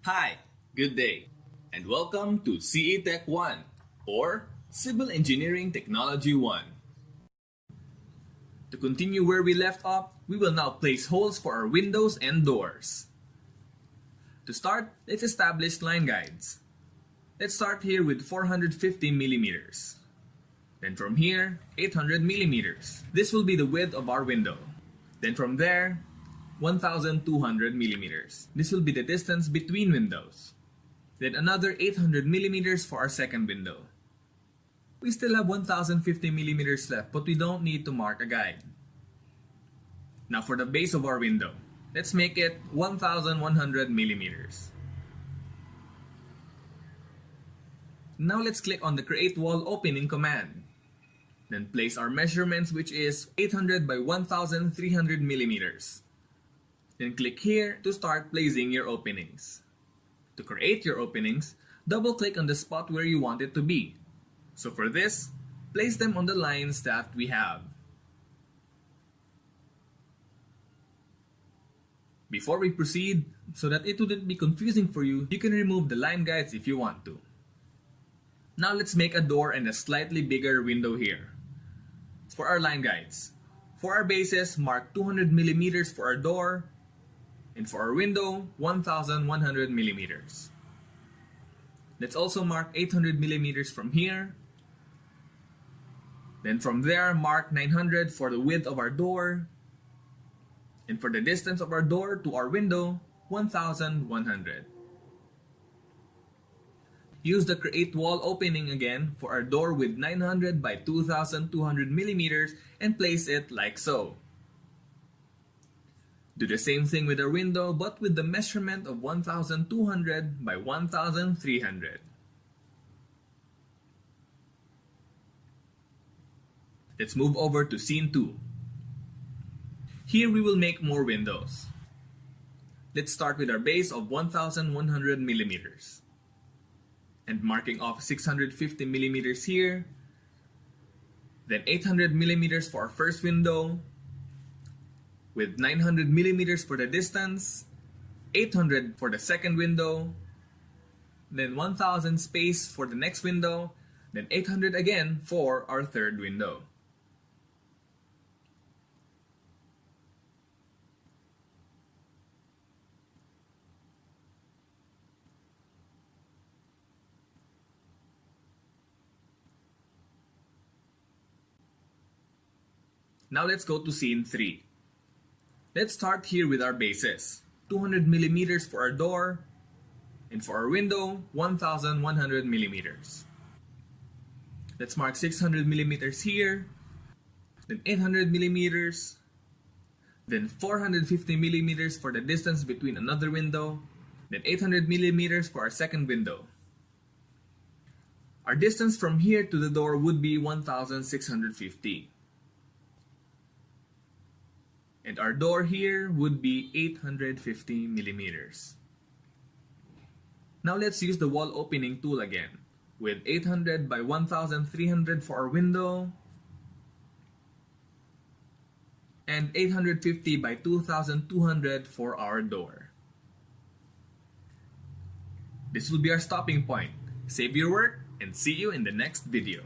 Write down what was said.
Hi, good day, and welcome to CE Tech 1, or Civil Engineering Technology 1. To continue where we left off, we will now place holes for our windows and doors. To start, let's establish line guides. Let's start here with 450 millimeters. Then from here, 800 millimeters. This will be the width of our window. Then from there, 1200 millimeters. This will be the distance between windows. Then another 800 millimeters for our second window. We still have 1050 millimeters left, but we don't need to mark a guide. Now for the base of our window, let's make it 1100 millimeters. Now let's click on the Create Wall Opening command. Then place our measurements, which is 800 by 1300 millimeters. Then click here to start placing your openings. To create your openings, double click on the spot where you want it to be. So for this, place them on the lines that we have. Before we proceed, so that it wouldn't be confusing for you, you can remove the line guides if you want to. Now let's make a door and a slightly bigger window here. For our line guides, for our bases, mark 200 millimeters for our door, and for our window, 1100 millimeters. Let's also mark 800 millimeters from here. Then from there, mark 900 for the width of our door. And for the distance of our door to our window, 1100. Use the Create Wall Opening again for our door with 900 by 2200 millimeters and place it like so. Do the same thing with our window, but with the measurement of 1200 by 1300. Let's move over to Scene 2. Here we will make more windows. Let's start with our base of 1100 millimeters. And marking off 650 millimeters here. Then 800 millimeters for our first window. With 900 millimeters for the distance, 800 for the second window, then 1000 space for the next window, then 800 again for our third window. Now let's go to Scene 3. Let's start here with our bases. 200 millimeters for our door, and for our window, 1100 millimeters. Let's mark 600 millimeters here, then 800 millimeters, then 450 millimeters for the distance between another window, then 800 millimeters for our second window. Our distance from here to the door would be 1650. And our door here would be 850 millimeters. Now let's use the wall opening tool again, with 800 by 1300 for our window, and 850 by 2200 for our door. This will be our stopping point. Save your work and see you in the next video.